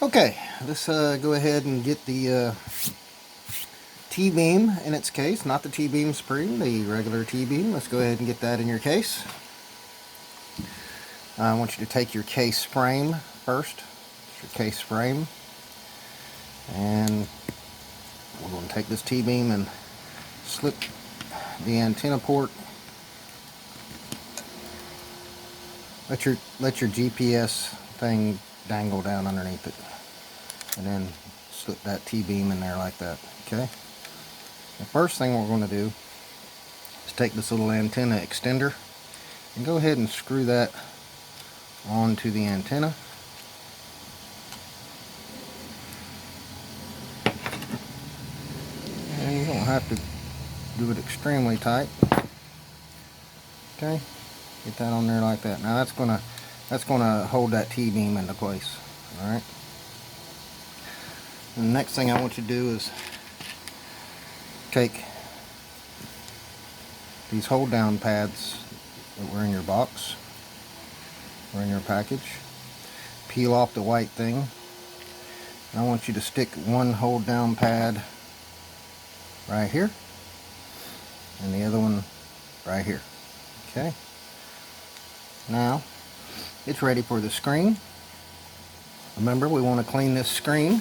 Okay, let's go ahead and get the T-beam in its case, not the T-beam spring, the regular T-beam. Let's go ahead and get that in your case. I want you to take your case frame first. It's your case frame. And we're going to take this T-beam and slip the antenna port. Let your GPS thing dangle down underneath it. And then slip that T-beam in there like that. Okay? The first thing we're going to do is take this little antenna extender and go ahead and screw that onto the antenna. And you don't have to do it extremely tight. Okay, get that on there like that. Now that's gonna hold that T-beam into place. All right. And the next thing I want you to do is take these hold down pads that were in your box or in your package. Peel off the white thing. I want you to stick one hold down pad right here and the other one right here. Okay, now it's ready for the screen. Remember, we want to clean this screen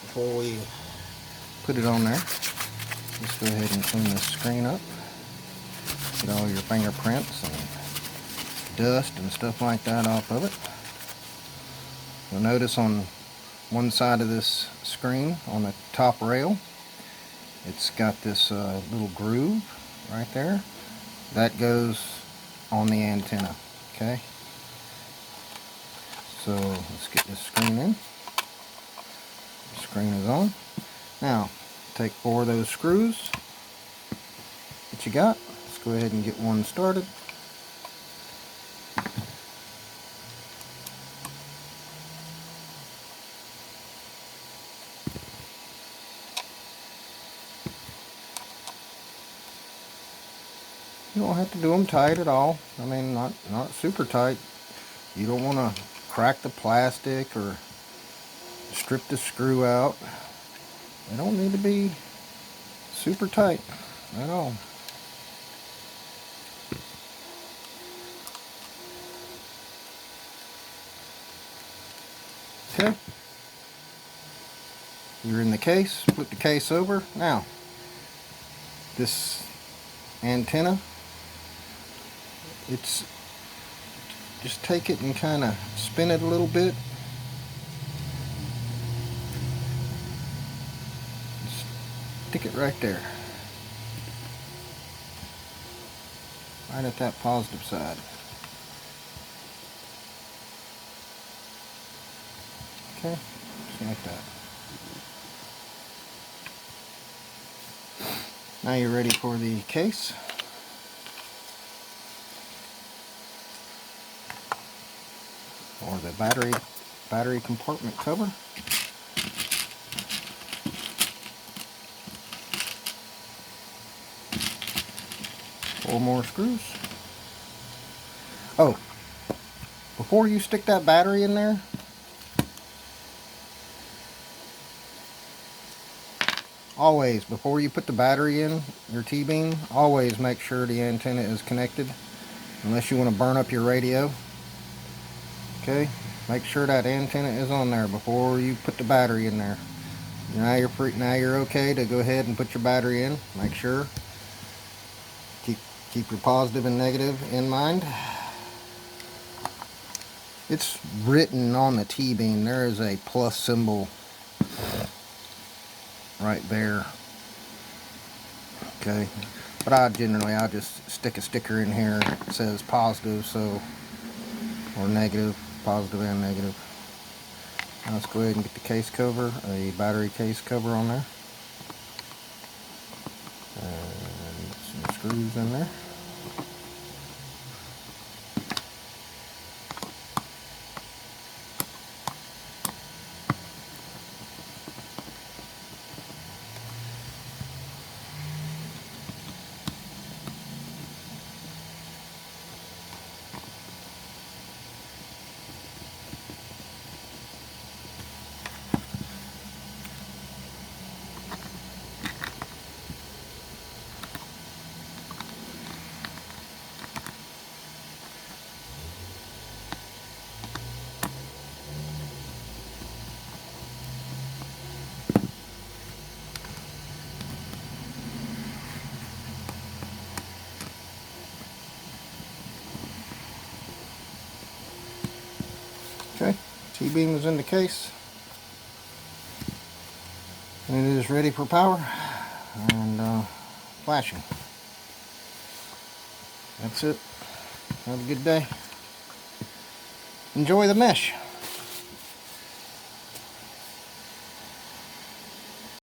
before we put it on there. Just go ahead and clean this screen up. Get all your fingerprints and dust and stuff like that off of it. You'll notice on one side of this screen, on the top rail, it's got this little groove right there. That goes on the antenna. Okay? So let's get this screen in. The screen is on. Now, take 4 of those screws that you got. Let's go ahead and get one started. You don't have to do them tight at all. I mean, not super tight. You don't want to crack the plastic or strip the screw out. They don't need to be super tight at all. Okay. You're in the case. Flip the case over. Now, this antenna, it's just take it and kind of spin it a little bit. Stick it right there, right at that positive side. Okay, just like that. Now you're ready for the case. Or the battery compartment cover. Four more screws. Oh, before you stick that battery in there, always, before you put the battery in your T-beam, always make sure the antenna is connected, unless you want to burn up your radio. Okay, make sure that antenna is on there before you put the battery in there. Now you're okay to go ahead and put your battery in. Make sure. Keep your positive and negative in mind. It's written on the T-beam. There is a plus symbol right there. Okay, but I just stick a sticker in here that says positive, so, or negative, positive and negative. Now let's go ahead and get the case cover, a battery case cover on there, and some screws in there. T-beam is in the case, and it is ready for power and flashing. That's it. Have a good day. Enjoy the mesh.